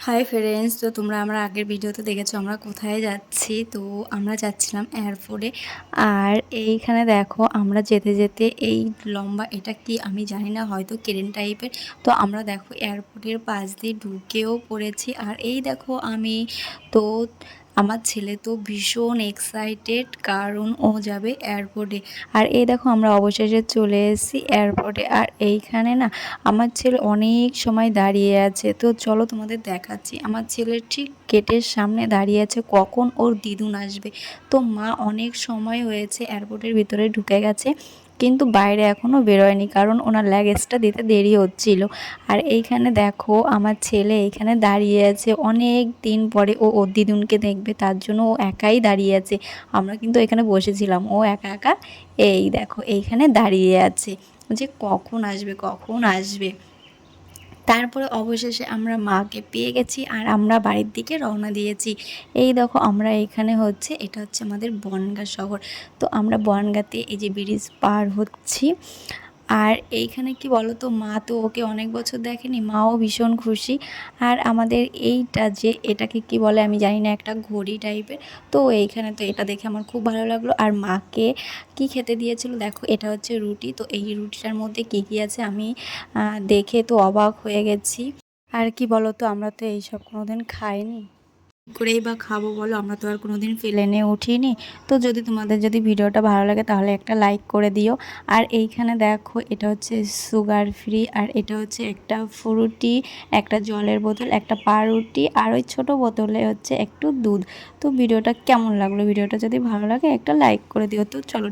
Hi friends, তো তোমরা আমরা আগের ভিডিওতে দেখেছো আমরা কোথায় যাচ্ছি। তো আমরা যাচ্ছিলাম এয়ারপোর্টে। আর এইখানে দেখো আমরা যেতে যেতে এই লম্বা এটা কি আমি জানি না, হয়তো কেরেন টাইপের। তো আমরা দেখো এয়ারপোর্টের পাশ দিয়ে ঢুকেও পড়েছি। আর এই দেখো আমি তো আমার ছেলে তো ভীষণ এক্সাইটেড, কারণ ও যাবে এয়ারপোর্টে। আর এই দেখো আমরা অবশেষে চলে এসেছি এয়ারপোর্টে। আর এইখানে না আমার ছেলে অনেক সময় দাঁড়িয়ে আছে। তো চলো তোমাদের দেখাচ্ছি। আমার ছেলের ঠিক গেটের সামনে দাঁড়িয়ে আছে কখন ওর দিদুন আসবে। তো মা অনেক সময় হয়েছে এয়ারপোর্টের ভিতরে ঢুকে গেছে, কিন্তু বাইরে এখনও বেরোয়নি, কারণ ওনার লাগেজটা দিতে দেরি হচ্ছিল। আর এইখানে দেখো আমার ছেলে এইখানে দাঁড়িয়ে আছে, অনেক দিন পরে ও ওর দিদুনকে দেখবে, তার জন্য ও একাই দাঁড়িয়ে আছে। আমরা কিন্তু এখানে বসেছিলাম, ও একা একা এই দেখো এইখানে দাঁড়িয়ে আছে যে কখন আসবে কখন আসবে। তারপরে অবশেষে আমরা মাকে পেয়ে গেছি আর আমরা বাড়ির দিকে রওনা দিয়েছি। এই দেখো আমরা এখানে হচ্ছে, এটা হচ্ছে আমাদের বনগাঁ শহর। তো আমরা বনগাঁতে এই যে ব্রিজ পার হচ্ছি। আর এইখানে কি বলো তো, মা তো ওকে অনেক বছর দেখেনি, মাও ভীষণ খুশি। আর আমাদের এইটা যে এটাকে কি বলে আমি জানি না, একটা ঘড়ি টাইপের। তো এইখানে তো এটা দেখে আমার খুব ভালো লাগলো। আর মাকে কি খেতে দিয়েছিল দেখো, এটা হচ্ছে রুটি। তো এই রুটিটার মধ্যে কী কী আছে আমি দেখে তো অবাক হয়ে গেছি। আর কি বলো তো, আমরা তো এইসব কোনোদিন খাইনি, করেই বা খাবো বলো, আমরা তো আর কোনোদিন প্লেনে উঠিনি। তো তোমাদের ভিডিওটা ভালো লাগে তাহলে একটা লাইক করে দিও। আর এইখানে দেখো এটা হচ্ছে সুগার ফ্রি, আর এটা হচ্ছে একটা ফ্রুটি, একটা জলের বোতল, একটা পাউরুটি, আর ওই ছোটো বোতলে হচ্ছে একটু দুধ। তো ভিডিওটা কেমন লাগলো, ভিডিওটা যদি ভালো লাগে একটা লাইক করে দিও। তো চলো।